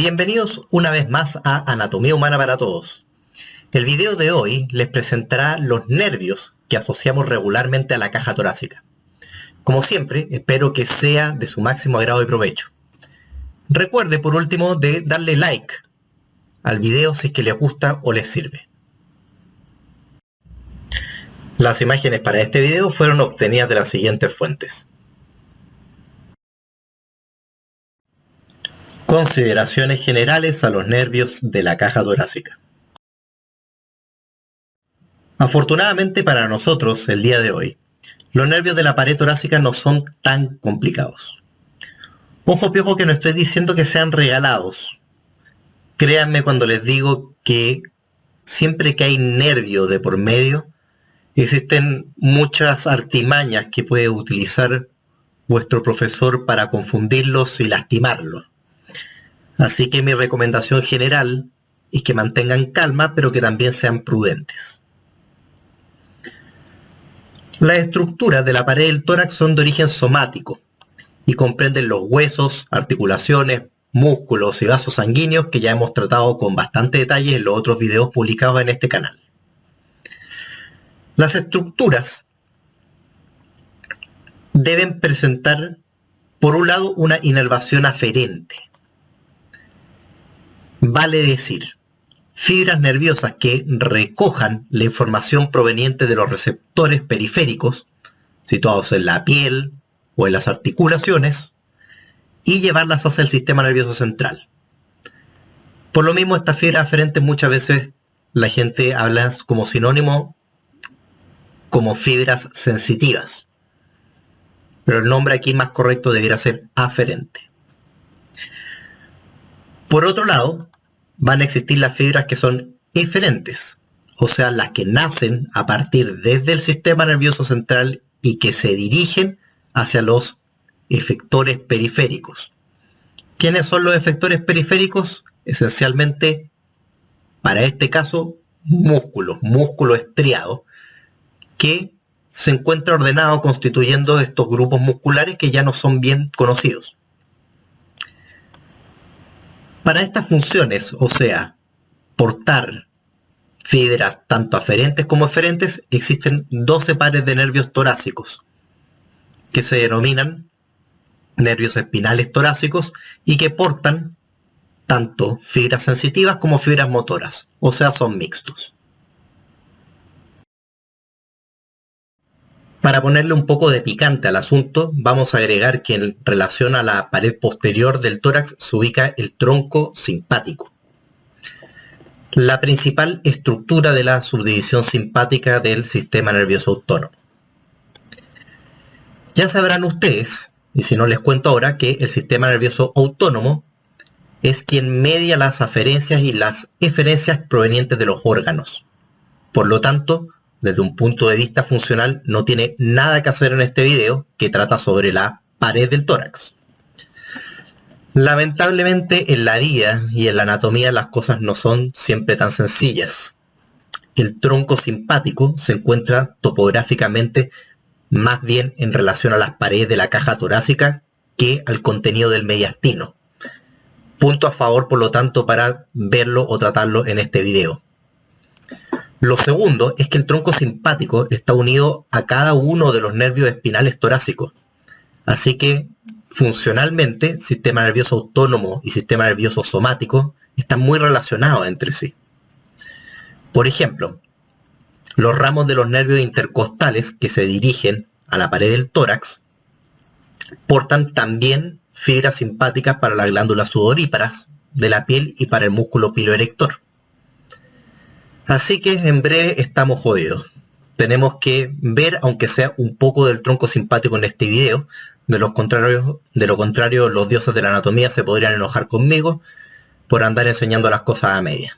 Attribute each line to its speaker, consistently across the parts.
Speaker 1: Bienvenidos una vez más a Anatomía Humana para Todos. El video de hoy les presentará los nervios que asociamos regularmente a la caja torácica. Como siempre, espero que sea de su máximo agrado y provecho. Recuerde por último de darle like al video si es que les gusta o les sirve. Las imágenes para este video fueron obtenidas de las siguientes fuentes. Consideraciones generales a los nervios de la caja torácica. Afortunadamente para nosotros, el día de hoy, los nervios de la pared torácica no son tan complicados. Ojo piojo que no estoy diciendo que sean regalados. Créanme cuando les digo que siempre que hay nervio de por medio, existen muchas artimañas que puede utilizar vuestro profesor para confundirlos y lastimarlos. Así que mi recomendación general es que mantengan calma, pero que también sean prudentes. Las estructuras de la pared del tórax son de origen somático y comprenden los huesos, articulaciones, músculos y vasos sanguíneos que ya hemos tratado con bastante detalle en los otros videos publicados en este canal. Las estructuras deben presentar, por un lado, una inervación aferente. Vale decir, fibras nerviosas que recojan la información proveniente de los receptores periféricos, situados en la piel o en las articulaciones, y llevarlas hacia el sistema nervioso central. Por lo mismo, estas fibras aferentes muchas veces la gente habla como sinónimo como fibras sensitivas, pero el nombre aquí más correcto debería ser aferente. Por otro lado, van a existir las fibras que son eferentes, o sea, las que nacen a partir desde el sistema nervioso central y que se dirigen hacia los efectores periféricos. ¿Quiénes son los efectores periféricos? Esencialmente, para este caso, músculo estriado, que se encuentra ordenado constituyendo estos grupos musculares que ya no son bien conocidos. Para estas funciones, o sea, portar fibras tanto aferentes como eferentes, existen 12 pares de nervios torácicos, que se denominan nervios espinales torácicos y que portan tanto fibras sensitivas como fibras motoras, o sea, son mixtos. Para ponerle un poco de picante al asunto, vamos a agregar que en relación a la pared posterior del tórax se ubica el tronco simpático, la principal estructura de la subdivisión simpática del sistema nervioso autónomo. Ya sabrán ustedes, y si no les cuento ahora, que el sistema nervioso autónomo es quien media las aferencias y las eferencias provenientes de los órganos. Por lo tanto, desde un punto de vista funcional, no tiene nada que hacer en este video que trata sobre la pared del tórax. Lamentablemente, en la vida y en la anatomía las cosas no son siempre tan sencillas. El tronco simpático se encuentra topográficamente más bien en relación a las paredes de la caja torácica que al contenido del mediastino. Punto a favor, por lo tanto, para verlo o tratarlo en este video. Lo segundo es que el tronco simpático está unido a cada uno de los nervios espinales torácicos. Así que, funcionalmente, sistema nervioso autónomo y sistema nervioso somático están muy relacionados entre sí. Por ejemplo, los ramos de los nervios intercostales que se dirigen a la pared del tórax portan también fibras simpáticas para las glándulas sudoríparas de la piel y para el músculo piloerector. Así que en breve estamos jodidos. Tenemos que ver, aunque sea un poco del tronco simpático en este video. De lo contrario, los dioses de la anatomía se podrían enojar conmigo por andar enseñando las cosas a media.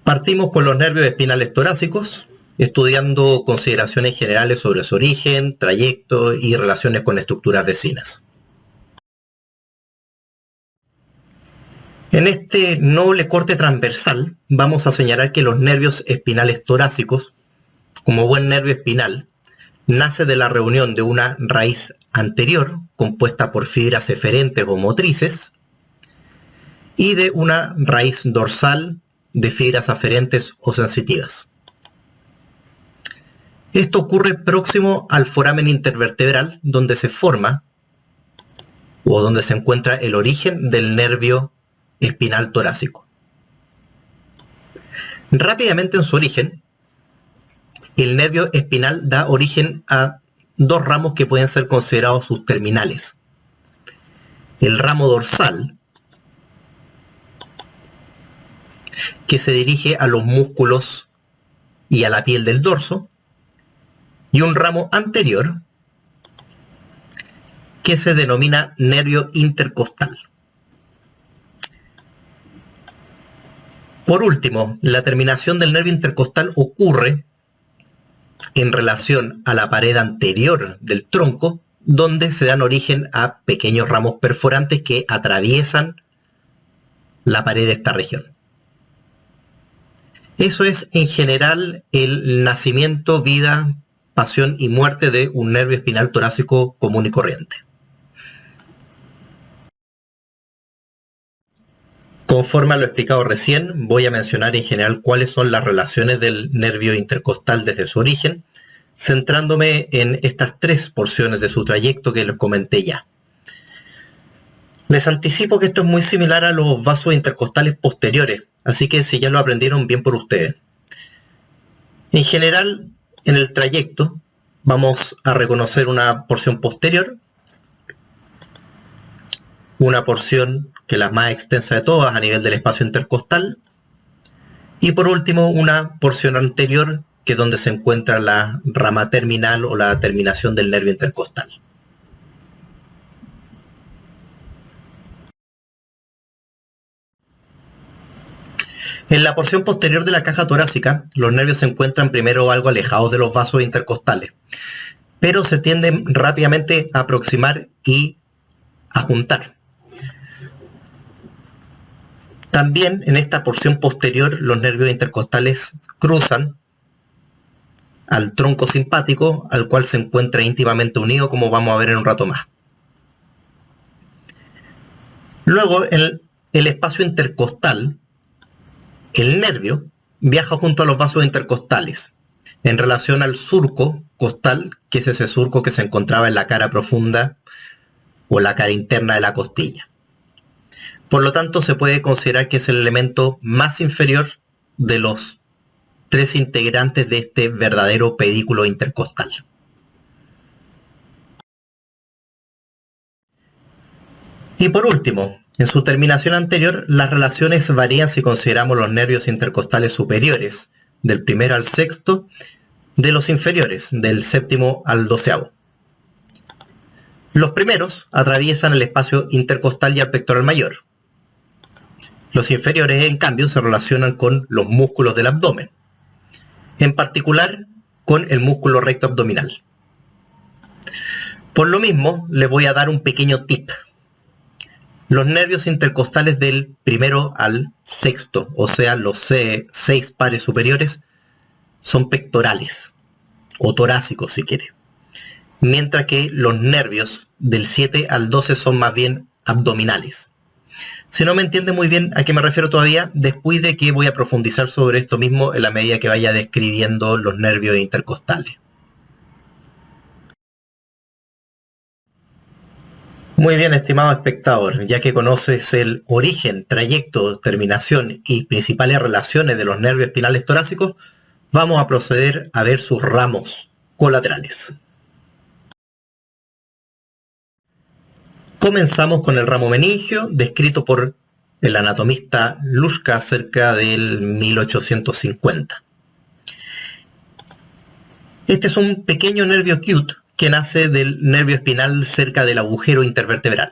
Speaker 1: Partimos con los nervios espinales torácicos, estudiando consideraciones generales sobre su origen, trayecto y relaciones con estructuras vecinas. En este noble corte transversal vamos a señalar que los nervios espinales torácicos, como buen nervio espinal, nace de la reunión de una raíz anterior, compuesta por fibras eferentes o motrices, y de una raíz dorsal de fibras aferentes o sensitivas. Esto ocurre próximo al foramen intervertebral, donde se forma o donde se encuentra el origen del nervio espinal torácico. Rápidamente en su origen, el nervio espinal da origen a dos ramos que pueden ser considerados sus terminales. El ramo dorsal, que se dirige a los músculos y a la piel del dorso, y un ramo anterior, que se denomina nervio intercostal. Por último, la terminación del nervio intercostal ocurre en relación a la pared anterior del tronco, donde se dan origen a pequeños ramos perforantes que atraviesan la pared de esta región. Eso es en general el nacimiento, vida, pasión y muerte de un nervio espinal torácico común y corriente. Conforme a lo explicado recién, voy a mencionar en general cuáles son las relaciones del nervio intercostal desde su origen, centrándome en estas tres porciones de su trayecto que les comenté ya. Les anticipo que esto es muy similar a los vasos intercostales posteriores, así que si ya lo aprendieron, bien por ustedes. En general, en el trayecto vamos a reconocer una porción posterior, una porción que es la más extensa de todas a nivel del espacio intercostal, y por último una porción anterior, que es donde se encuentra la rama terminal o la terminación del nervio intercostal. En la porción posterior de la caja torácica, los nervios se encuentran primero algo alejados de los vasos intercostales, pero se tienden rápidamente a aproximar y a juntar. También en esta porción posterior los nervios intercostales cruzan al tronco simpático, al cual se encuentra íntimamente unido, como vamos a ver en un rato más. Luego, en el espacio intercostal, el nervio viaja junto a los vasos intercostales en relación al surco costal, que es ese surco que se encontraba en la cara profunda o la cara interna de la costilla. Por lo tanto, se puede considerar que es el elemento más inferior de los tres integrantes de este verdadero pedículo intercostal. Y por último, en su terminación anterior, las relaciones varían si consideramos los nervios intercostales superiores, del primero al sexto, de los inferiores, del séptimo al doceavo. Los primeros atraviesan el espacio intercostal y al pectoral mayor. Los inferiores, en cambio, se relacionan con los músculos del abdomen, en particular con el músculo recto abdominal. Por lo mismo, les voy a dar un pequeño tip. Los nervios intercostales del primero al sexto, o sea, los 6 pares superiores, son pectorales, o torácicos si quiere. Mientras que los nervios del 7 al 12 son más bien abdominales. Si no me entiende muy bien a qué me refiero todavía, descuide que voy a profundizar sobre esto mismo en la medida que vaya describiendo los nervios intercostales. Muy bien, estimado espectador, ya que conoces el origen, trayecto, terminación y principales relaciones de los nervios espinales torácicos, vamos a proceder a ver sus ramos colaterales. Comenzamos con el ramo meningio, descrito por el anatomista Luschka cerca del 1850. Este es un pequeño nervio acute que nace del nervio espinal cerca del agujero intervertebral.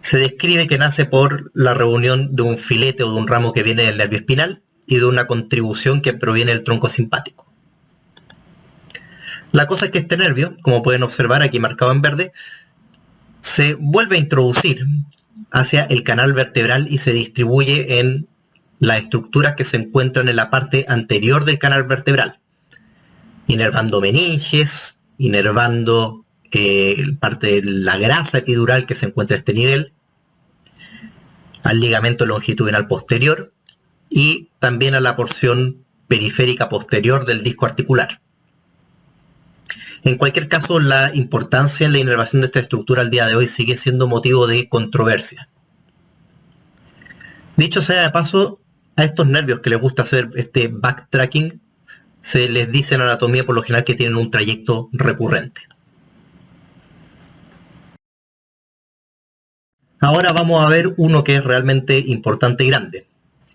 Speaker 1: Se describe que nace por la reunión de un filete o de un ramo que viene del nervio espinal y de una contribución que proviene del tronco simpático. La cosa es que este nervio, como pueden observar aquí marcado en verde, se vuelve a introducir hacia el canal vertebral y se distribuye en las estructuras que se encuentran en la parte anterior del canal vertebral. inervando meninges, inervando parte de la grasa epidural que se encuentra a este nivel, al ligamento longitudinal posterior y también a la porción periférica posterior del disco articular. En cualquier caso, la importancia en la inervación de esta estructura al día de hoy sigue siendo motivo de controversia. Dicho sea de paso, a estos nervios que les gusta hacer este backtracking, se les dice en anatomía por lo general que tienen un trayecto recurrente. Ahora vamos a ver uno que es realmente importante y grande,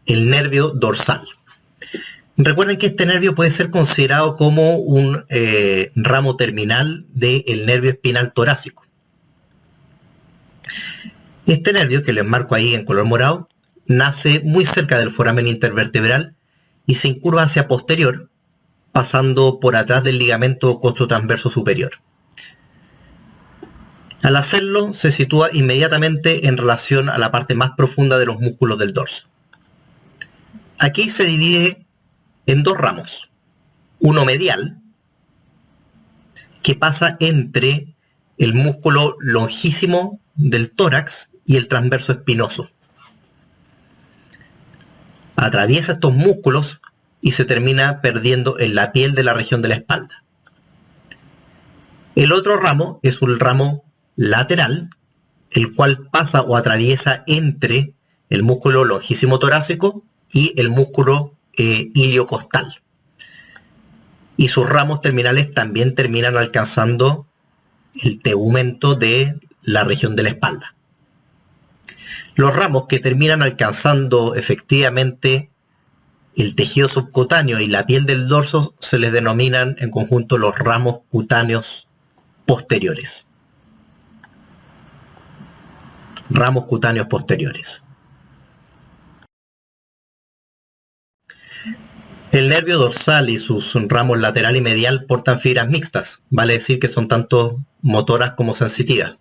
Speaker 1: el nervio dorsal. Recuerden que este nervio puede ser considerado como un ramo terminal del nervio espinal torácico. Este nervio, que les marco ahí en color morado, nace muy cerca del foramen intervertebral y se incurva hacia posterior, pasando por atrás del ligamento costotransverso superior. Al hacerlo, se sitúa inmediatamente en relación a la parte más profunda de los músculos del dorso. Aquí se divide en dos ramos, uno medial, que pasa entre el músculo longísimo del tórax y el transverso espinoso. Atraviesa estos músculos y se termina perdiendo en la piel de la región de la espalda. El otro ramo es un ramo lateral, el cual pasa o atraviesa entre el músculo longísimo torácico y el músculo iliocostal. Y sus ramos terminales también terminan alcanzando el tegumento de la región de la espalda. Los ramos que terminan alcanzando efectivamente el tejido subcutáneo y la piel del dorso se les denominan en conjunto los ramos cutáneos posteriores. Ramos cutáneos posteriores. El nervio dorsal y sus ramos lateral y medial portan fibras mixtas, vale decir que son tanto motoras como sensitivas.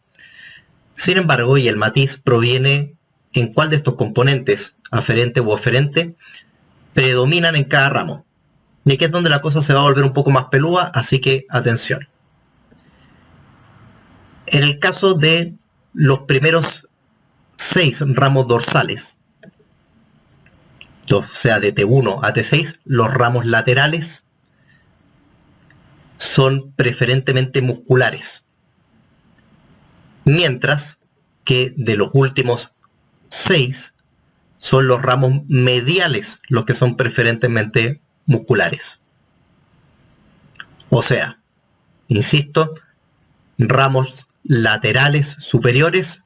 Speaker 1: Sin embargo, y el matiz proviene en cuál de estos componentes, aferente u oferente, predominan en cada ramo. Y aquí es donde la cosa se va a volver un poco más pelúa, así que atención. En el caso de los primeros 6 ramos dorsales, o sea, de T1 a T6, los ramos laterales son preferentemente musculares, mientras que de los últimos 6 son los ramos mediales los que son preferentemente musculares. O sea, insisto, ramos laterales superiores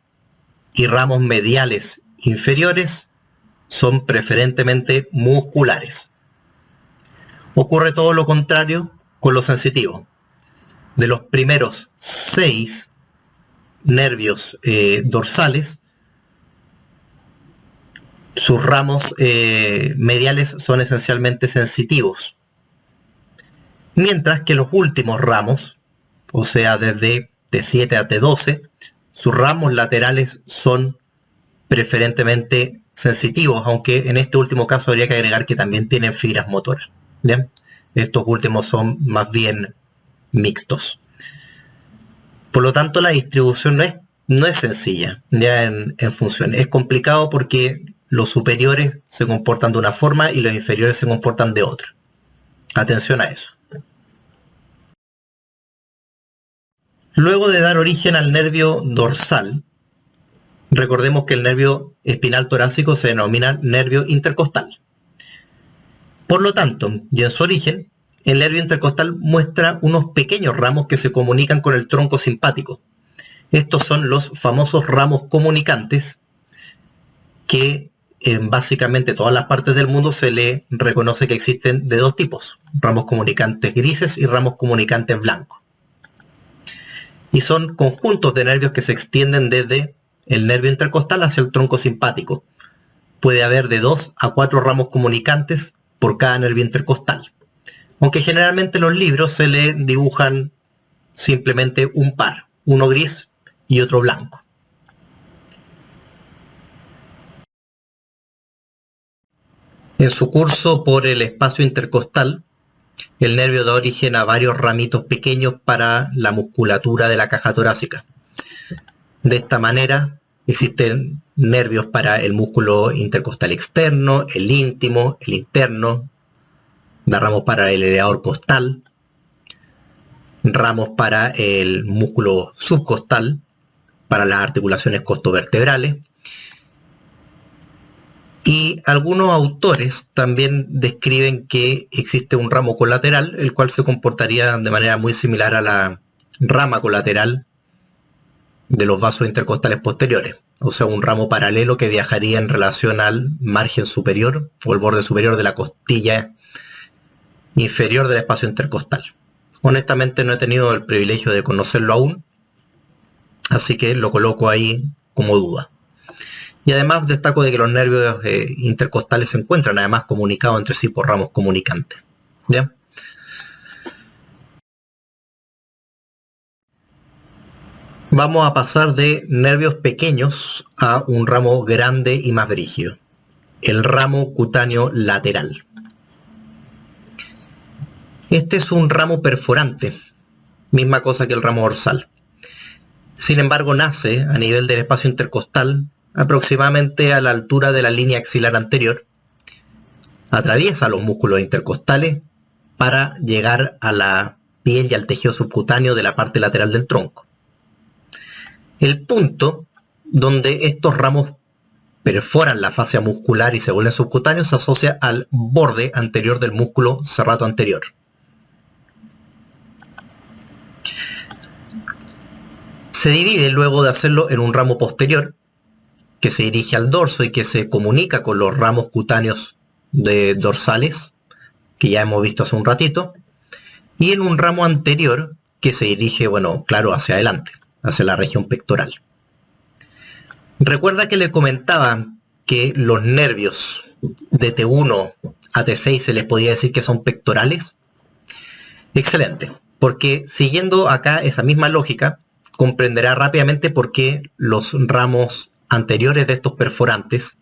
Speaker 1: y ramos mediales inferiores son preferentemente musculares. Ocurre todo lo contrario con lo sensitivo. De los primeros 6 nervios dorsales, sus ramos mediales son esencialmente sensitivos. Mientras que los últimos ramos, o sea, desde T7 a T12, sus ramos laterales son preferentemente sensitivos, aunque en este último caso habría que agregar que también tienen fibras motoras. ¿Bien? Estos últimos son más bien mixtos. Por lo tanto, la distribución no es sencilla ya en función. Es complicado porque los superiores se comportan de una forma y los inferiores se comportan de otra. Atención a eso. Luego de dar origen al nervio dorsal, recordemos que el nervio espinal torácico se denomina nervio intercostal. Por lo tanto, y en su origen, el nervio intercostal muestra unos pequeños ramos que se comunican con el tronco simpático. Estos son los famosos ramos comunicantes que en básicamente todas las partes del mundo se le reconoce que existen de dos tipos: ramos comunicantes grises y ramos comunicantes blancos. Y son conjuntos de nervios que se extienden desde el nervio intercostal hacia el tronco simpático. Puede haber de 2 a 4 ramos comunicantes por cada nervio intercostal. Aunque generalmente en los libros se le dibujan simplemente un par, uno gris y otro blanco. En su curso por el espacio intercostal, El nervio da origen a varios ramitos pequeños para la musculatura de la caja torácica. De esta manera existen nervios para el músculo intercostal externo, el íntimo, el interno, ramos para el elevador costal, ramos para el músculo subcostal, para las articulaciones costovertebrales. Y algunos autores también describen que existe un ramo colateral, el cual se comportaría de manera muy similar a la rama colateral de los vasos intercostales posteriores, o sea, un ramo paralelo que viajaría en relación al margen superior o el borde superior de la costilla inferior del espacio intercostal. Honestamente no he tenido el privilegio de conocerlo aún, así que lo coloco ahí como duda. Y además destaco de que los nervios intercostales se encuentran además comunicados entre sí por ramos comunicantes. ¿Ya? Vamos a pasar de nervios pequeños a un ramo grande y más brígido. El ramo cutáneo lateral. Este es un ramo perforante, misma cosa que el ramo dorsal. Sin embargo, nace a nivel del espacio intercostal, aproximadamente a la altura de la línea axilar anterior, atraviesa los músculos intercostales para llegar a la piel y al tejido subcutáneo de la parte lateral del tronco. El punto donde estos ramos perforan la fascia muscular y se vuelven subcutáneos se asocia al borde anterior del músculo serrato anterior. Se divide luego de hacerlo en un ramo posterior que se dirige al dorso y que se comunica con los ramos cutáneos dorsales, que ya hemos visto hace un ratito, y en un ramo anterior que se dirige, bueno, claro, hacia adelante, hacia la región pectoral. Recuerda que le comentaba que los nervios de T1 a T6 se les podía decir que son pectorales. Excelente, porque siguiendo acá esa misma lógica, comprenderá rápidamente por qué los ramos anteriores de estos perforantes,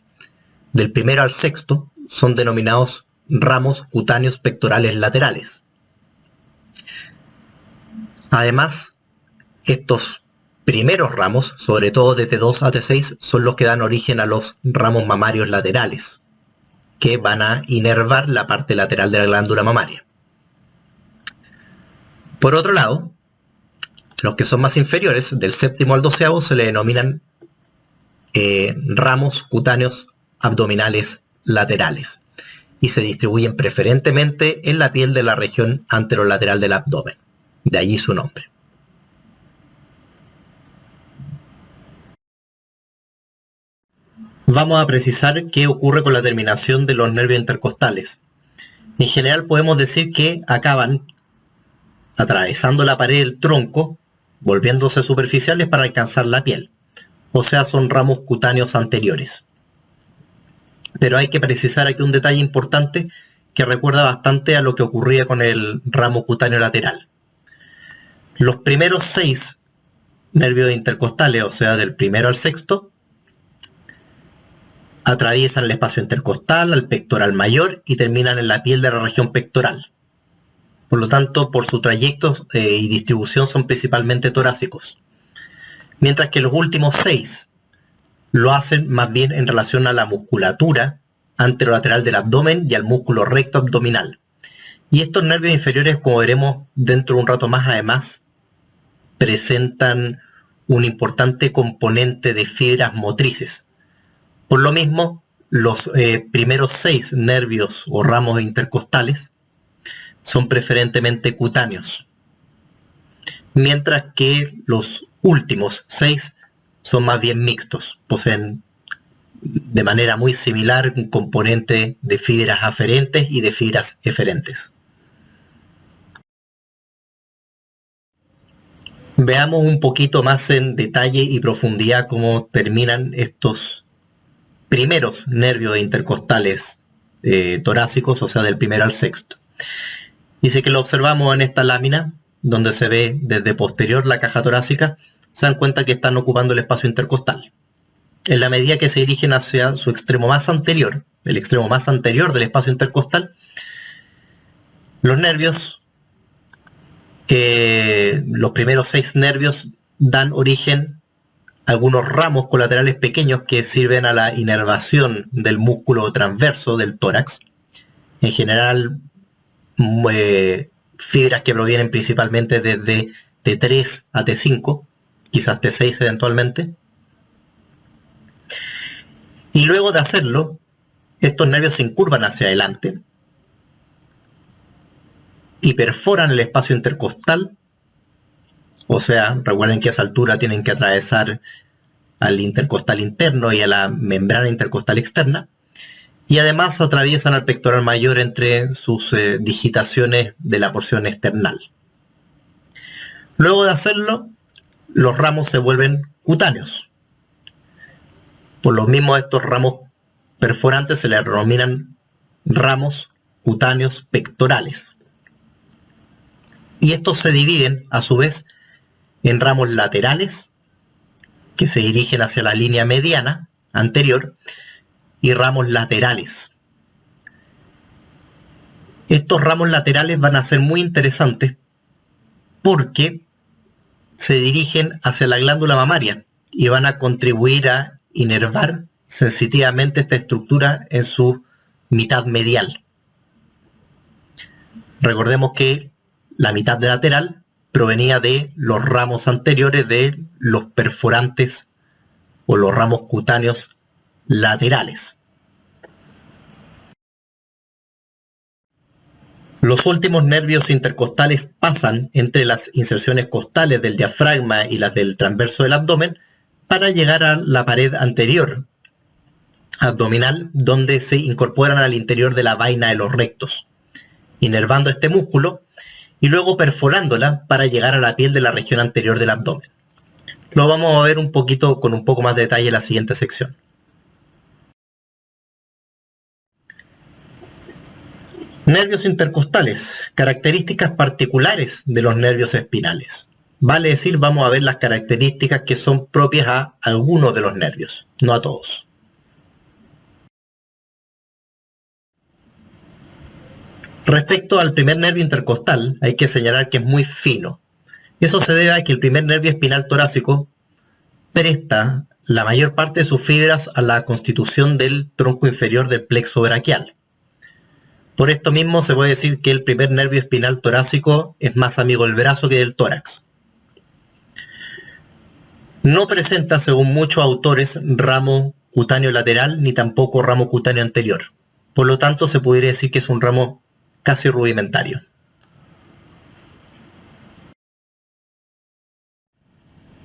Speaker 1: del primero al sexto, son denominados ramos cutáneos pectorales laterales. Además, estos primeros ramos, sobre todo de T2 a T6, son los que dan origen a los ramos mamarios laterales, que van a inervar la parte lateral de la glándula mamaria. Por otro lado, los que son más inferiores, del séptimo al doceavo, se le denominan ramos cutáneos abdominales laterales y se distribuyen preferentemente en la piel de la región anterolateral del abdomen. De allí su nombre. Vamos a precisar qué ocurre con la terminación de los nervios intercostales. En general podemos decir que acaban atravesando la pared del tronco, volviéndose superficiales para alcanzar la piel. O sea, son ramos cutáneos anteriores. Pero hay que precisar aquí un detalle importante que recuerda bastante a lo que ocurría con el ramo cutáneo lateral. Los primeros 6 nervios intercostales, o sea, del primero al sexto, atraviesan el espacio intercostal, al pectoral mayor y terminan en la piel de la región pectoral. Por lo tanto, por su trayecto y distribución son principalmente torácicos. Mientras que los últimos 6 lo hacen más bien en relación a la musculatura anterolateral del abdomen y al músculo recto abdominal. Y estos nervios inferiores, como veremos dentro de un rato más, además, presentan un importante componente de fibras motrices. Por lo mismo, los primeros 6 nervios o ramos intercostales son preferentemente cutáneos, mientras que los últimos 6 son más bien mixtos, poseen de manera muy similar un componente de fibras aferentes y de fibras eferentes. Veamos un poquito más en detalle y profundidad cómo terminan estos primeros nervios intercostales torácicos, o sea, del primero al sexto. Y si que lo observamos en esta lámina, donde se ve desde posterior la caja torácica, se dan cuenta que están ocupando el espacio intercostal. En la medida que se dirigen hacia su extremo más anterior, el extremo más anterior del espacio intercostal, Los nervios, los primeros 6 nervios dan origen a algunos ramos colaterales pequeños que sirven a la inervación del músculo transverso del tórax. En general, fibras que provienen principalmente desde T3 a T5, quizás T6 eventualmente. Y luego de hacerlo, estos nervios se incurvan hacia adelante y perforan el espacio intercostal. O sea, recuerden que a esa altura tienen que atravesar al intercostal interno y a la membrana intercostal externa. Y además atraviesan al pectoral mayor entre sus digitaciones de la porción external. Luego de hacerlo, los ramos se vuelven cutáneos. Por lo mismo, a estos ramos perforantes se les denominan ramos cutáneos pectorales. Y estos se dividen, a su vez, en ramos laterales, que se dirigen hacia la línea mediana anterior, y ramos laterales. Estos ramos laterales van a ser muy interesantes porque se dirigen hacia la glándula mamaria y van a contribuir a inervar sensitivamente esta estructura en su mitad medial. Recordemos que la mitad lateral provenía de los ramos anteriores de los perforantes o los ramos cutáneos laterales. Los últimos nervios intercostales pasan entre las inserciones costales del diafragma y las del transverso del abdomen para llegar a la pared anterior abdominal, donde se incorporan al interior de la vaina de los rectos, inervando este músculo y luego perforándola para llegar a la piel de la región anterior del abdomen. Lo vamos a ver un poquito con un poco más de detalle en la siguiente sección. Nervios intercostales, características particulares de los nervios espinales. Vale decir, vamos a ver las características que son propias a algunos de los nervios, no a todos. Respecto al primer nervio intercostal, hay que señalar que es muy fino. Eso se debe a que el primer nervio espinal torácico presta la mayor parte de sus fibras a la constitución del tronco inferior del plexo braquial. Por esto mismo se puede decir que el primer nervio espinal torácico es más amigo del brazo que del tórax. No presenta, según muchos autores, ramo cutáneo lateral ni tampoco ramo cutáneo anterior. Por lo tanto, se podría decir que es un ramo casi rudimentario.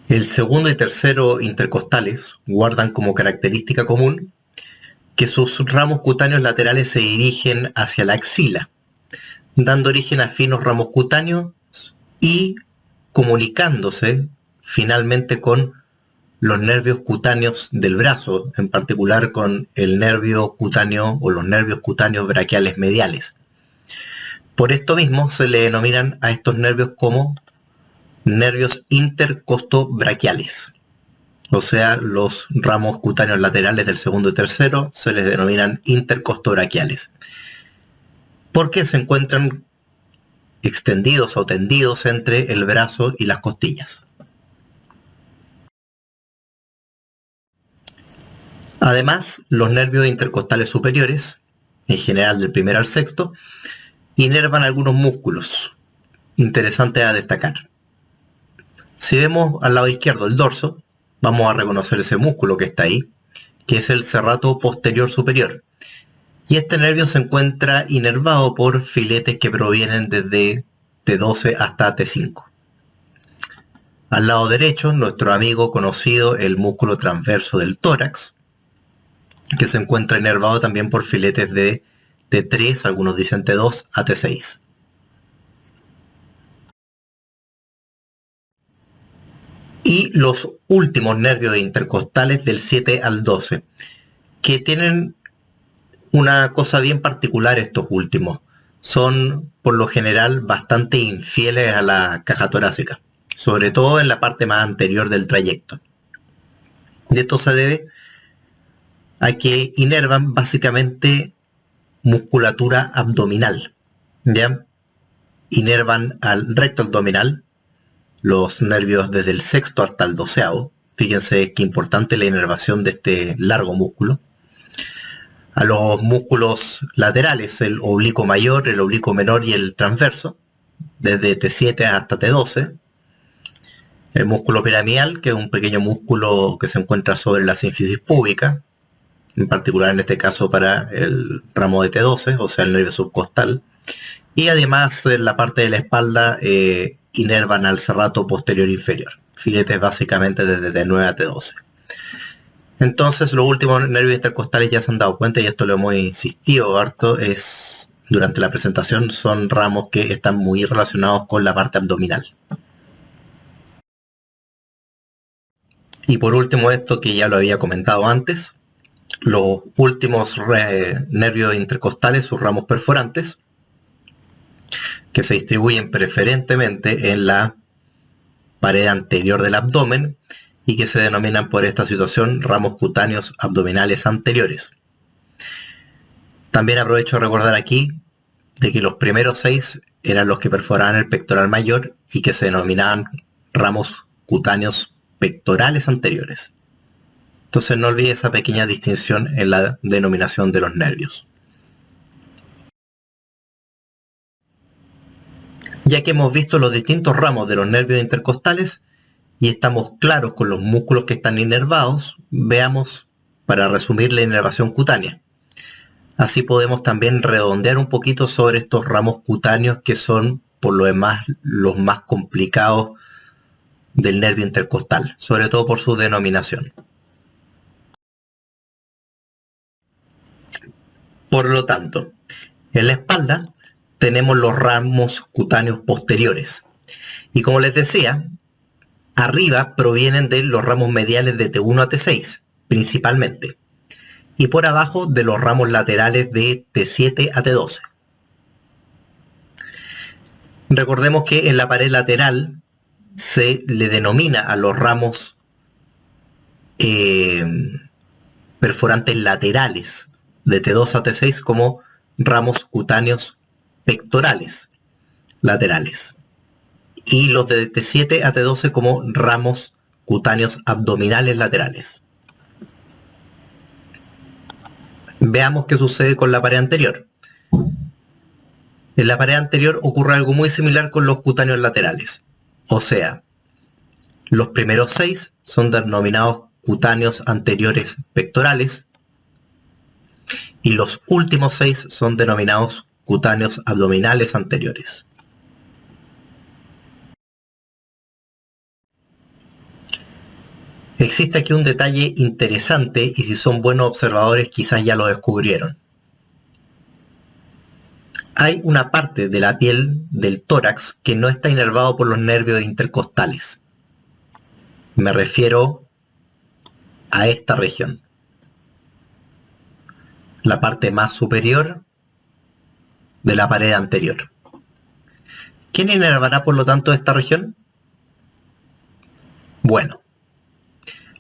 Speaker 1: El segundo y tercero intercostales guardan como característica común que sus ramos cutáneos laterales se dirigen hacia la axila, dando origen a finos ramos cutáneos y comunicándose finalmente con los nervios cutáneos del brazo, en particular con el nervio cutáneo o los nervios cutáneos braquiales mediales. Por esto mismo se le denominan a estos nervios como nervios intercostobraquiales. O sea, los ramos cutáneos laterales del segundo y tercero se les denominan intercostobraquiales, porque se encuentran extendidos o tendidos entre el brazo y las costillas. Además, los nervios intercostales superiores, en general del primero al sexto, inervan algunos músculos interesantes a destacar. Si vemos al lado izquierdo el dorso, vamos a reconocer ese músculo que está ahí, que es el serrato posterior superior. Y este nervio se encuentra inervado por filetes que provienen desde T12 hasta T5. Al lado derecho, nuestro amigo conocido, el músculo transverso del tórax, que se encuentra inervado también por filetes de T3, algunos dicen T2 a T6. Y los últimos nervios intercostales del 7 al 12, que tienen una cosa bien particular estos últimos. Son por lo general bastante infieles a la caja torácica, sobre todo en la parte más anterior del trayecto. Y esto se debe a que inervan básicamente musculatura abdominal, ¿ya? inervan al recto abdominal, los nervios desde el sexto hasta el 12º. Fíjense qué importante la inervación de este largo músculo. A los músculos laterales, el oblicuo mayor, el oblicuo menor y el transverso, desde T7 hasta T12. El músculo piramidal, que es un pequeño músculo que se encuentra sobre la sínfisis púbica, en particular en este caso para el ramo de T12, o sea el nervio subcostal. Y además en la parte de la espalda inervan al serrato posterior inferior, filetes básicamente desde T9 a T12. Entonces los últimos nervios intercostales ya se han dado cuenta, y esto lo hemos insistido harto durante la presentación, son ramos que están muy relacionados con la parte abdominal. Y por último, esto que ya lo había comentado antes, los últimos nervios intercostales, sus ramos perforantes, que se distribuyen preferentemente en la pared anterior del abdomen y que se denominan por esta situación ramos cutáneos abdominales anteriores. También aprovecho de recordar aquí de que los primeros 6 eran los que perforaban el pectoral mayor y que se denominaban ramos cutáneos pectorales anteriores. Entonces no olvide esa pequeña distinción en la denominación de los nervios. Ya que hemos visto los distintos ramos de los nervios intercostales y estamos claros con los músculos que están inervados, veamos, para resumir, la inervación cutánea. Así podemos también redondear un poquito sobre estos ramos cutáneos que son, por lo demás, los más complicados del nervio intercostal, sobre todo por su denominación. Por lo tanto, en la espalda tenemos los ramos cutáneos posteriores. Y como les decía, arriba provienen de los ramos mediales de T1 a T6, principalmente. Y por abajo de los ramos laterales de T7 a T12. Recordemos que en la pared lateral se le denomina a los ramos perforantes laterales de T2 a T6 como ramos cutáneos pectorales laterales, y los de T7 a T12 como ramos cutáneos abdominales laterales. Veamos qué sucede con la pared anterior. En la pared anterior ocurre algo muy similar con los cutáneos laterales. O sea, los primeros 6 son denominados cutáneos anteriores pectorales y los últimos 6 son denominados cutáneos abdominales anteriores. Existe aquí un detalle interesante y si son buenos observadores quizás ya lo descubrieron. Hay una parte de la piel del tórax que no está inervado por los nervios intercostales. Me refiero a esta región. La parte más superior de la pared anterior. ¿Quién inervará por lo tanto esta región? Bueno,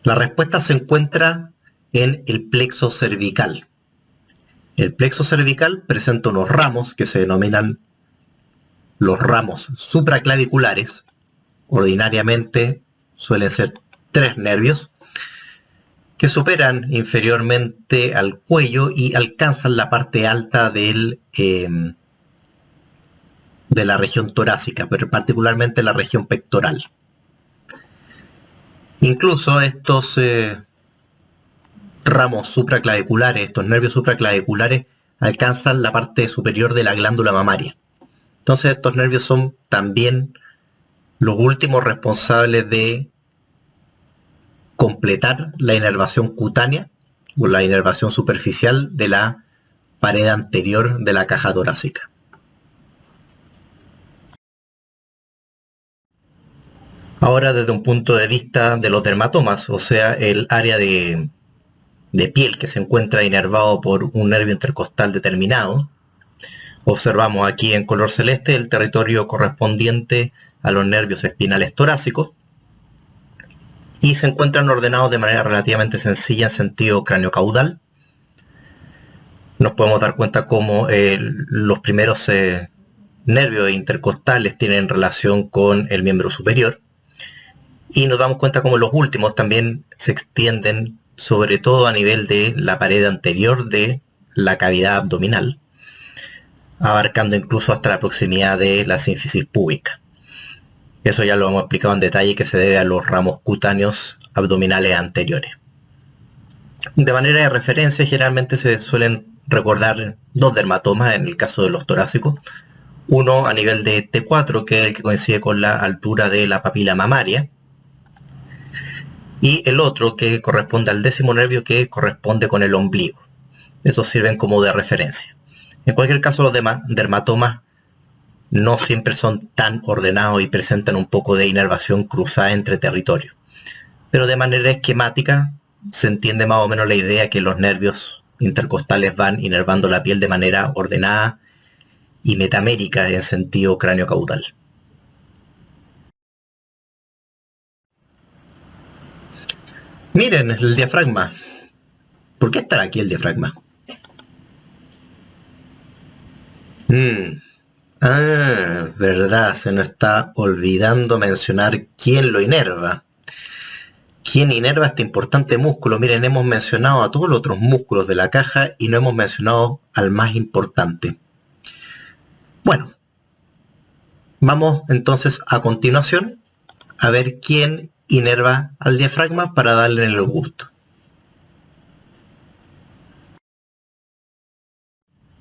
Speaker 1: la respuesta se encuentra en el plexo cervical. El plexo cervical presenta unos ramos que se denominan los ramos supraclaviculares. Ordinariamente suelen ser 3 nervios que superan inferiormente al cuello y alcanzan la parte alta de la región torácica, pero particularmente la región pectoral. Incluso estos ramos supraclaviculares, estos nervios supraclaviculares, alcanzan la parte superior de la glándula mamaria. Entonces estos nervios son también los últimos responsables de completar la inervación cutánea o la inervación superficial de la pared anterior de la caja torácica. Ahora desde un punto de vista de los dermatomas, o sea, el área de piel que se encuentra inervado por un nervio intercostal determinado, observamos aquí en color celeste el territorio correspondiente a los nervios espinales torácicos y se encuentran ordenados de manera relativamente sencilla en sentido craneocaudal. Nos podemos dar cuenta cómo los primeros nervios intercostales tienen relación con el miembro superior. Y nos damos cuenta como los últimos también se extienden sobre todo a nivel de la pared anterior de la cavidad abdominal, abarcando incluso hasta la proximidad de la sínfisis púbica. Eso ya lo hemos explicado en detalle, que se debe a los ramos cutáneos abdominales anteriores. De manera de referencia, generalmente se suelen recordar dos dermatomas en el caso de los torácicos. Uno a nivel de T4, que es el que coincide con la altura de la papila mamaria, y el otro que corresponde al décimo nervio, que corresponde con el ombligo. Esos sirven como de referencia. En cualquier caso, los dermatomas no siempre son tan ordenados y presentan un poco de inervación cruzada entre territorios. Pero de manera esquemática se entiende más o menos la idea que los nervios intercostales van inervando la piel de manera ordenada y metamérica en sentido cráneo-caudal. Miren, el diafragma. ¿Por qué estará aquí el diafragma? Verdad, se nos está olvidando mencionar quién lo inerva. ¿Quién inerva este importante músculo? Miren, hemos mencionado a todos los otros músculos de la caja y no hemos mencionado al más importante. Bueno, vamos entonces a continuación a ver quién inerva al diafragma para darle el gusto.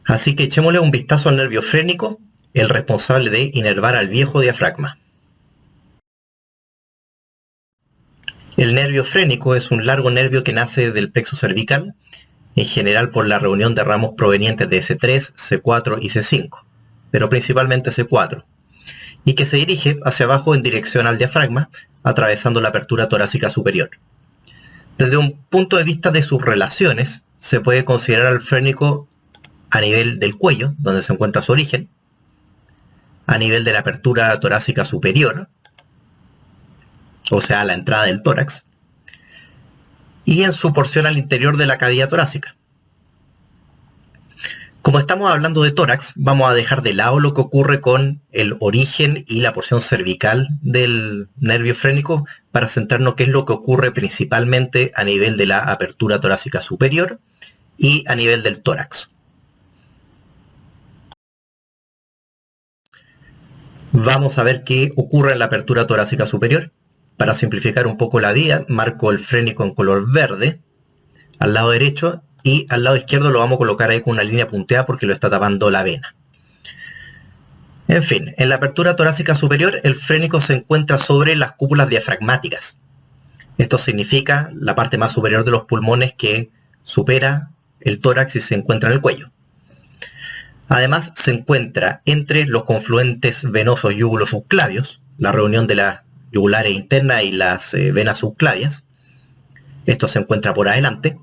Speaker 1: Así que echémosle un vistazo al nervio frénico, el responsable de inervar al viejo diafragma. El nervio frénico es un largo nervio que nace del plexo cervical, en general por la reunión de ramos provenientes de C3, C4 y C5, pero principalmente C4, y que se dirige hacia abajo en dirección al diafragma, atravesando la apertura torácica superior. Desde un punto de vista de sus relaciones, se puede considerar al frénico a nivel del cuello, donde se encuentra su origen, a nivel de la apertura torácica superior, o sea, la entrada del tórax, y en su porción al interior de la cavidad torácica. Como estamos hablando de tórax, vamos a dejar de lado lo que ocurre con el origen y la porción cervical del nervio frénico para centrarnos en qué es lo que ocurre principalmente a nivel de la apertura torácica superior y a nivel del tórax. Vamos a ver qué ocurre en la apertura torácica superior. Para simplificar un poco la vía, marco el frénico en color verde al lado derecho y al lado izquierdo lo vamos a colocar ahí con una línea punteada porque lo está tapando la vena. En fin, en la apertura torácica superior el frénico se encuentra sobre las cúpulas diafragmáticas. Esto significa la parte más superior de los pulmones que supera el tórax y se encuentra en el cuello. Además se encuentra entre los confluentes venosos yúgulos subclavios, la reunión de las yugulares internas y las venas subclavias. Esto se encuentra por adelante.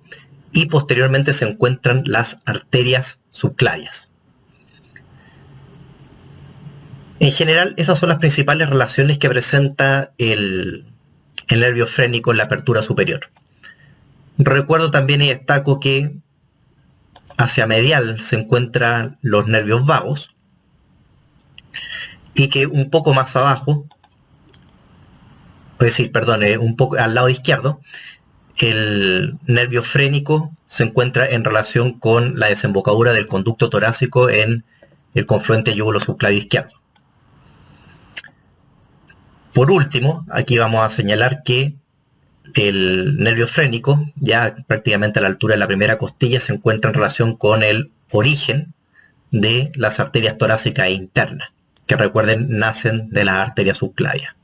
Speaker 1: Y posteriormente se encuentran las arterias subclavias. En general, esas son las principales relaciones que presenta el nervio frénico en la apertura superior. Recuerdo también y destaco que hacia medial se encuentran los nervios vagos y que un poco más abajo, un poco al lado izquierdo, el nervio frénico se encuentra en relación con la desembocadura del conducto torácico en el confluente yúgulo subclavio izquierdo. Por último, aquí vamos a señalar que el nervio frénico, ya prácticamente a la altura de la primera costilla, se encuentra en relación con el origen de las arterias torácicas internas, que recuerden, nacen de las arterias subclavias.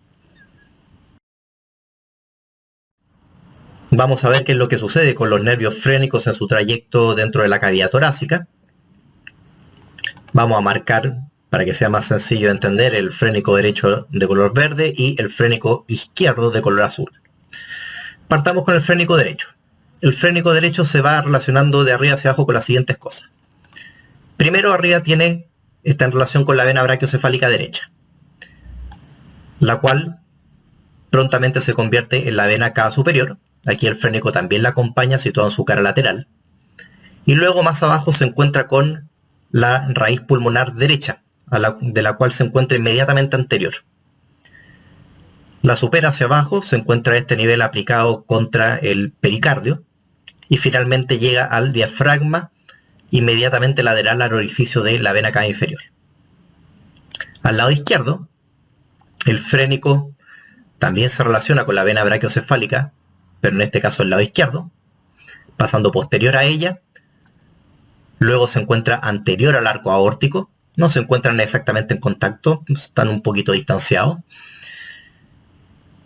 Speaker 1: Vamos a ver qué es lo que sucede con los nervios frénicos en su trayecto dentro de la cavidad torácica. Vamos a marcar, para que sea más sencillo de entender, el frénico derecho de color verde y el frénico izquierdo de color azul. Partamos con el frénico derecho. El frénico derecho se va relacionando de arriba hacia abajo con las siguientes cosas. Primero, arriba está en relación con la vena brachiocefálica derecha, la cual prontamente se convierte en la vena cava superior. Aquí el frénico también la acompaña, situado en su cara lateral. Y luego más abajo se encuentra con la raíz pulmonar derecha, de la cual se encuentra inmediatamente anterior. La supera hacia abajo, se encuentra este nivel aplicado contra el pericardio y finalmente llega al diafragma inmediatamente lateral al orificio de la vena cava inferior. Al lado izquierdo, el frénico también se relaciona con la vena brachiocefálica, pero en este caso el lado izquierdo, pasando posterior a ella. Luego se encuentra anterior al arco aórtico, no se encuentran exactamente en contacto, están un poquito distanciados.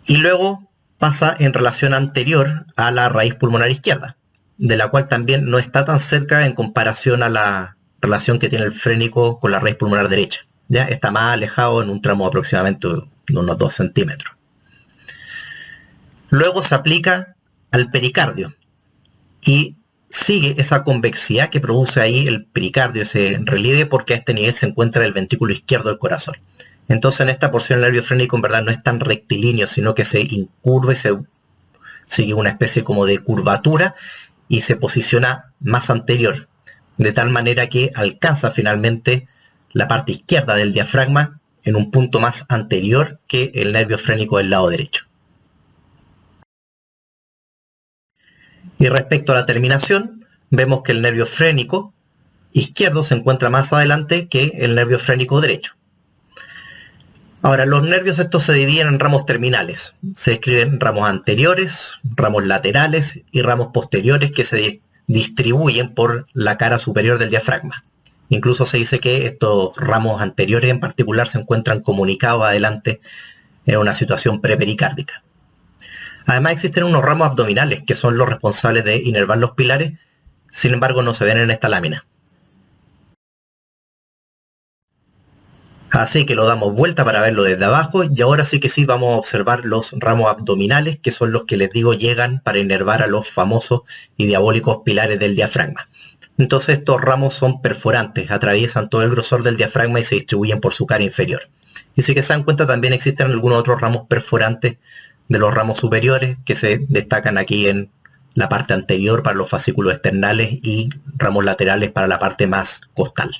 Speaker 1: Y luego pasa en relación anterior a la raíz pulmonar izquierda, de la cual también no está tan cerca en comparación a la relación que tiene el frénico con la raíz pulmonar derecha. Ya está más alejado en un tramo aproximadamente de unos 2 centímetros. Luego se aplica al pericardio y sigue esa convexidad que produce ahí el pericardio, ese relieve, porque a este nivel se encuentra el ventrículo izquierdo del corazón. Entonces en esta porción el nervio frénico en verdad no es tan rectilíneo, sino que se incurva y sigue una especie como de curvatura y se posiciona más anterior, de tal manera que alcanza finalmente la parte izquierda del diafragma en un punto más anterior que el nervio frénico del lado derecho. Y respecto a la terminación, vemos que el nervio frénico izquierdo se encuentra más adelante que el nervio frénico derecho. Ahora, los nervios estos se dividen en ramos terminales. Se describen ramos anteriores, ramos laterales y ramos posteriores que se distribuyen por la cara superior del diafragma. Incluso se dice que estos ramos anteriores en particular se encuentran comunicados adelante en una situación prepericárdica. Además existen unos ramos abdominales que son los responsables de inervar los pilares, sin embargo no se ven en esta lámina. Así que lo damos vuelta para verlo desde abajo y ahora sí que sí vamos a observar los ramos abdominales, que son los que les digo llegan para inervar a los famosos y diabólicos pilares del diafragma. Entonces estos ramos son perforantes, atraviesan todo el grosor del diafragma y se distribuyen por su cara inferior. Y si que se dan cuenta también existen algunos otros ramos perforantes de los ramos superiores que se destacan aquí en la parte anterior para los fascículos externales y ramos laterales para la parte más costal.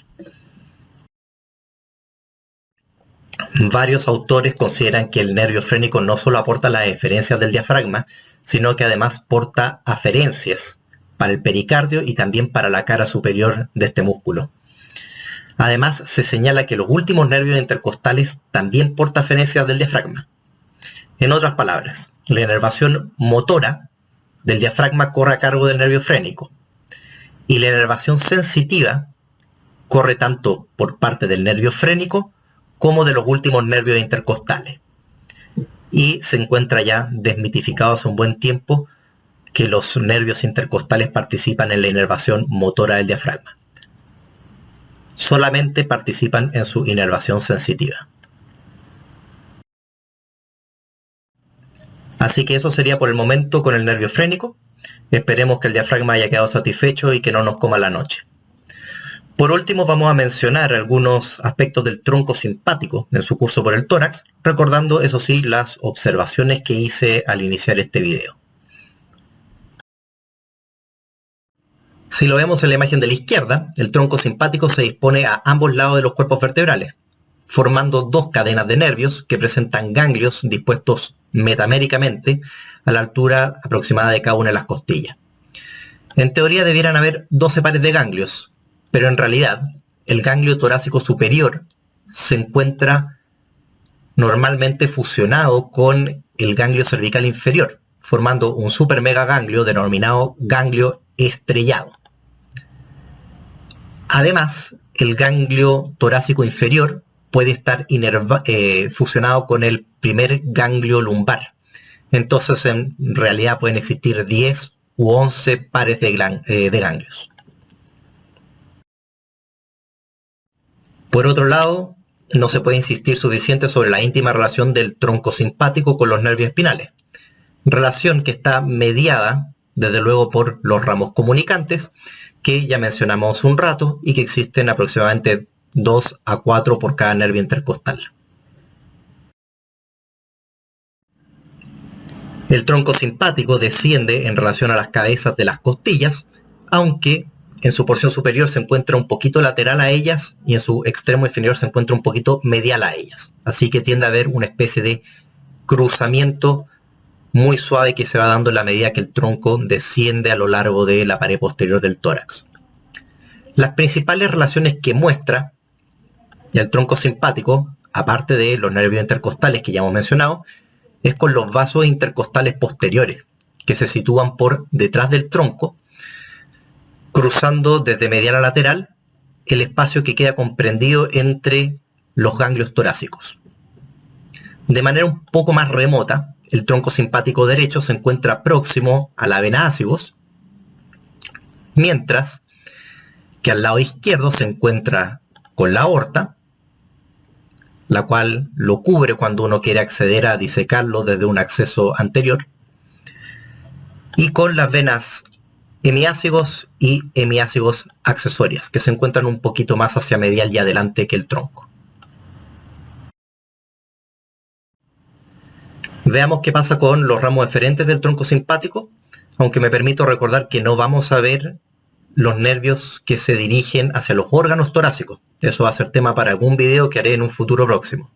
Speaker 1: Varios autores consideran que el nervio frénico no solo aporta las eferencias del diafragma, sino que además porta aferencias para el pericardio y también para la cara superior de este músculo. Además, se señala que los últimos nervios intercostales también portan aferencias del diafragma. En otras palabras, la inervación motora del diafragma corre a cargo del nervio frénico y la inervación sensitiva corre tanto por parte del nervio frénico como de los últimos nervios intercostales. Y se encuentra ya desmitificado hace un buen tiempo que los nervios intercostales participan en la inervación motora del diafragma. Solamente participan en su inervación sensitiva. Así que eso sería por el momento con el nervio frénico. Esperemos que el diafragma haya quedado satisfecho y que no nos coma la noche. Por último, vamos a mencionar algunos aspectos del tronco simpático en su curso por el tórax, recordando, eso sí, las observaciones que hice al iniciar este video. Si lo vemos en la imagen de la izquierda, el tronco simpático se dispone a ambos lados de los cuerpos vertebrales, formando dos cadenas de nervios que presentan ganglios dispuestos metaméricamente a la altura aproximada de cada una de las costillas. En teoría debieran haber 12 pares de ganglios, pero en realidad el ganglio torácico superior se encuentra normalmente fusionado con el ganglio cervical inferior, formando un supermegaganglio denominado ganglio estrellado. Además, el ganglio torácico inferior puede estar fusionado con el primer ganglio lumbar. Entonces, en realidad pueden existir 10 u 11 pares de ganglios. Por otro lado, no se puede insistir suficiente sobre la íntima relación del tronco simpático con los nervios espinales. Relación que está mediada, desde luego, por los ramos comunicantes, que ya mencionamos un rato y que existen aproximadamente 2 a 4 por cada nervio intercostal. El tronco simpático desciende en relación a las cabezas de las costillas, aunque en su porción superior se encuentra un poquito lateral a ellas y en su extremo inferior se encuentra un poquito medial a ellas. Así que tiende a haber una especie de cruzamiento muy suave que se va dando en la medida que el tronco desciende a lo largo de la pared posterior del tórax. Las principales relaciones que muestra el tronco simpático, aparte de los nervios intercostales que ya hemos mencionado, es con los vasos intercostales posteriores, que se sitúan por detrás del tronco, cruzando desde medial a lateral el espacio que queda comprendido entre los ganglios torácicos. De manera un poco más remota, el tronco simpático derecho se encuentra próximo a la vena ácigos, mientras que al lado izquierdo se encuentra con la aorta, la cual lo cubre cuando uno quiere acceder a disecarlo desde un acceso anterior, y con las venas hemiácigos y hemiácigos accesorias, que se encuentran un poquito más hacia medial y adelante que el tronco. Veamos qué pasa con los ramos eferentes del tronco simpático, aunque me permito recordar que no vamos a ver los nervios que se dirigen hacia los órganos torácicos. Eso va a ser tema para algún video que haré en un futuro próximo.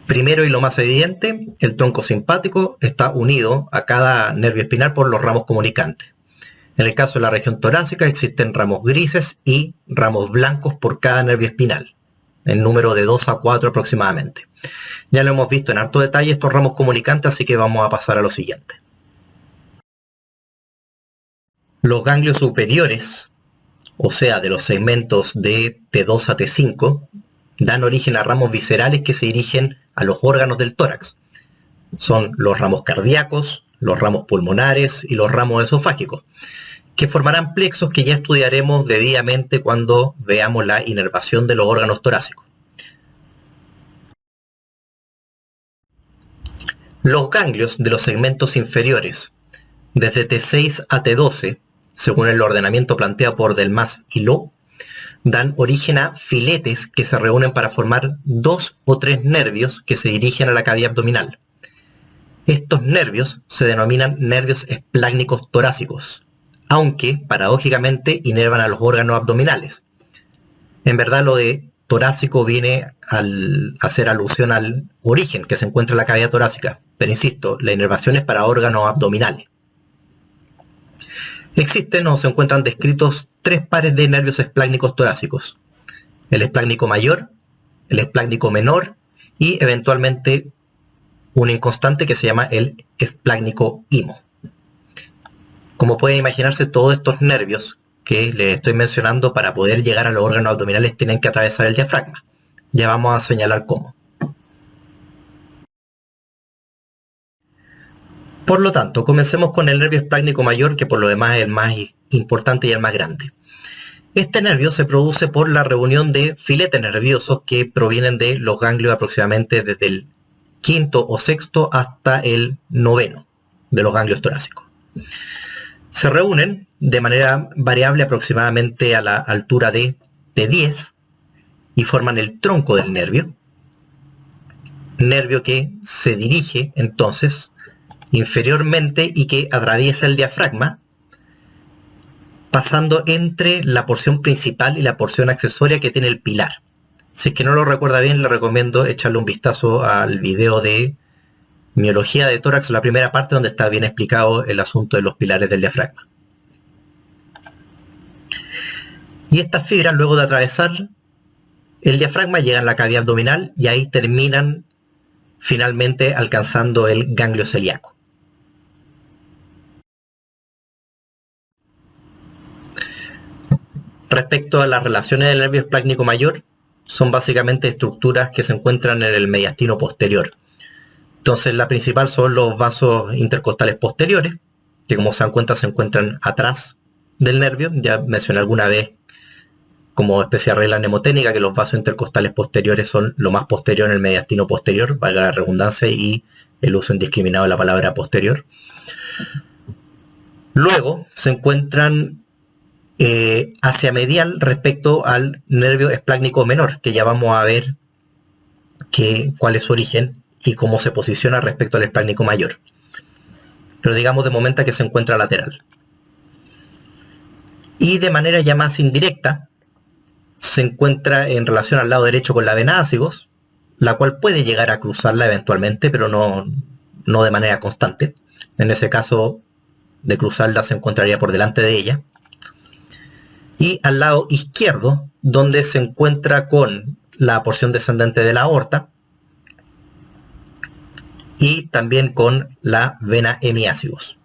Speaker 1: Primero y lo más evidente, el tronco simpático está unido a cada nervio espinal por los ramos comunicantes. En el caso de la región torácica existen ramos grises y ramos blancos por cada nervio espinal, en número de 2 a 4 aproximadamente. Ya lo hemos visto en harto detalle estos ramos comunicantes, así que vamos a pasar a lo siguiente. Los ganglios superiores, o sea, de los segmentos de T2 a T5, dan origen a ramos viscerales que se dirigen a los órganos del tórax. Son los ramos cardíacos, los ramos pulmonares y los ramos esofágicos, que formarán plexos que ya estudiaremos debidamente cuando veamos la inervación de los órganos torácicos. Los ganglios de los segmentos inferiores, desde T6 a T12, según el ordenamiento planteado por Delmas y Lowe, dan origen a filetes que se reúnen para formar 2 o 3 nervios que se dirigen a la cavidad abdominal. Estos nervios se denominan nervios esplácnicos torácicos, aunque paradójicamente inervan a los órganos abdominales. En verdad lo de torácico viene a hacer alusión al origen que se encuentra en la cavidad torácica, pero insisto, la inervación es para órganos abdominales. Existen o se encuentran descritos 3 pares de nervios esplácnicos torácicos: el esplácnico mayor, el esplácnico menor y eventualmente un inconstante que se llama el esplácnico imo. Como pueden imaginarse, todos estos nervios que les estoy mencionando para poder llegar a los órganos abdominales tienen que atravesar el diafragma. Ya vamos a señalar cómo. Por lo tanto, comencemos con el nervio esplácnico mayor, que por lo demás es el más importante y el más grande. Este nervio se produce por la reunión de filetes nerviosos que provienen de los ganglios aproximadamente desde el 5º o 6º hasta el 9º de los ganglios torácicos. Se reúnen de manera variable aproximadamente a la altura de T10 y forman el tronco del nervio que se dirige entonces inferiormente y que atraviesa el diafragma, pasando entre la porción principal y la porción accesoria que tiene el pilar. Si es que no lo recuerda bien, le recomiendo echarle un vistazo al video de miología de tórax, la primera parte, donde está bien explicado el asunto de los pilares del diafragma. Y estas fibras, luego de atravesar el diafragma, llegan a la cavidad abdominal y ahí terminan finalmente alcanzando el ganglio celíaco. Respecto a las relaciones del nervio esplácnico mayor, son básicamente estructuras que se encuentran en el mediastino posterior. Entonces la principal son los vasos intercostales posteriores, que como se dan cuenta se encuentran atrás del nervio. Ya mencioné alguna vez como especie de regla mnemotécnica que los vasos intercostales posteriores son lo más posterior en el mediastino posterior, valga la redundancia y el uso indiscriminado de la palabra posterior. Luego se encuentran hacia medial respecto al nervio esplácnico menor, que ya vamos a ver cuál es su origen y cómo se posiciona respecto al esplácnico mayor. pero digamos de momento que se encuentra lateral. Y de manera ya más indirecta, se encuentra en relación al lado derecho con la vena ácigos, la cual puede llegar a cruzarla eventualmente, pero no de manera constante. En ese caso, de cruzarla se encontraría por delante de ella. Y al lado izquierdo, donde se encuentra con la porción descendente de la aorta, y también con la vena hemiácigos.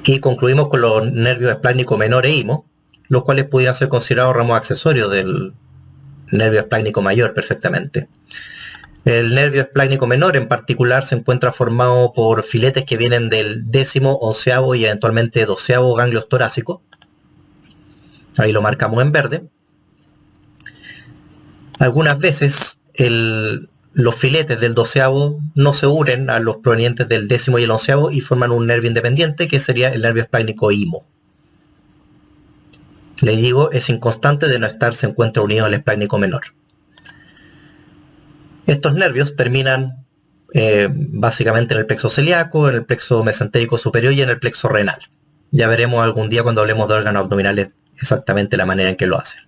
Speaker 1: Y concluimos con los nervios esplácnico menor e imo, los cuales pudieran ser considerados ramos accesorios del nervio esplácnico mayor perfectamente. El nervio esplácnico menor en particular se encuentra formado por filetes que vienen del 10º, 11º y eventualmente 12º ganglios torácicos. Ahí lo marcamos en verde. Algunas veces los filetes del 12º no se unen a los provenientes del 10º y el 11º y forman un nervio independiente que sería el nervio esplácnico imo. Les digo, es inconstante de no estar, se encuentra unido al esplácnico menor. Estos nervios terminan básicamente en el plexo celíaco, en el plexo mesentérico superior y en el plexo renal. Ya veremos algún día cuando hablemos de órganos abdominales exactamente la manera en que lo hacen.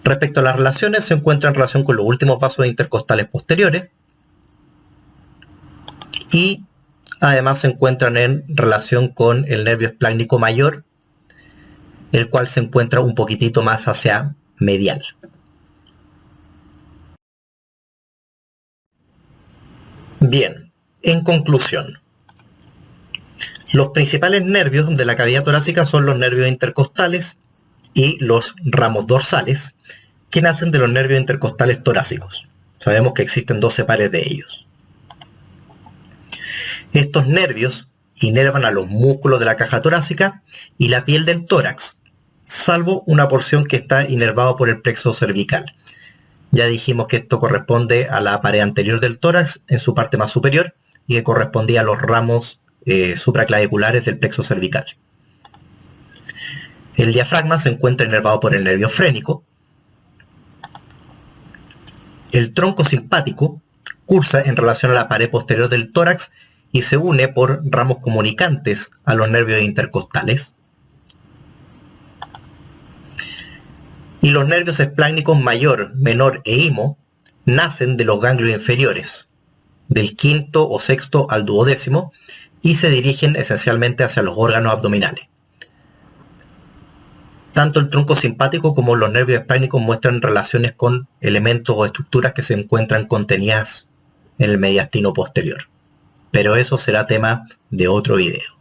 Speaker 1: Respecto a las relaciones, se encuentra en relación con los últimos vasos intercostales posteriores y además se encuentran en relación con el nervio esplácnico mayor, el cual se encuentra un poquitito más hacia medial. Bien, en conclusión, los principales nervios de la cavidad torácica son los nervios intercostales y los ramos dorsales, que nacen de los nervios intercostales torácicos. Sabemos que existen 12 pares de ellos. Estos nervios inervan a los músculos de la caja torácica y la piel del tórax, salvo una porción que está inervada por el plexo cervical. Ya dijimos que esto corresponde a la pared anterior del tórax en su parte más superior y que correspondía a los ramos supraclaviculares del plexo cervical. El diafragma se encuentra inervado por el nervio frénico. El tronco simpático cursa en relación a la pared posterior del tórax y se une por ramos comunicantes a los nervios intercostales. Y los nervios esplácnicos mayor, menor e imo nacen de los ganglios inferiores, del 5º o 6º al 12º, y se dirigen esencialmente hacia los órganos abdominales. Tanto el tronco simpático como los nervios esplácnicos muestran relaciones con elementos o estructuras que se encuentran contenidas en el mediastino posterior. Pero eso será tema de otro video.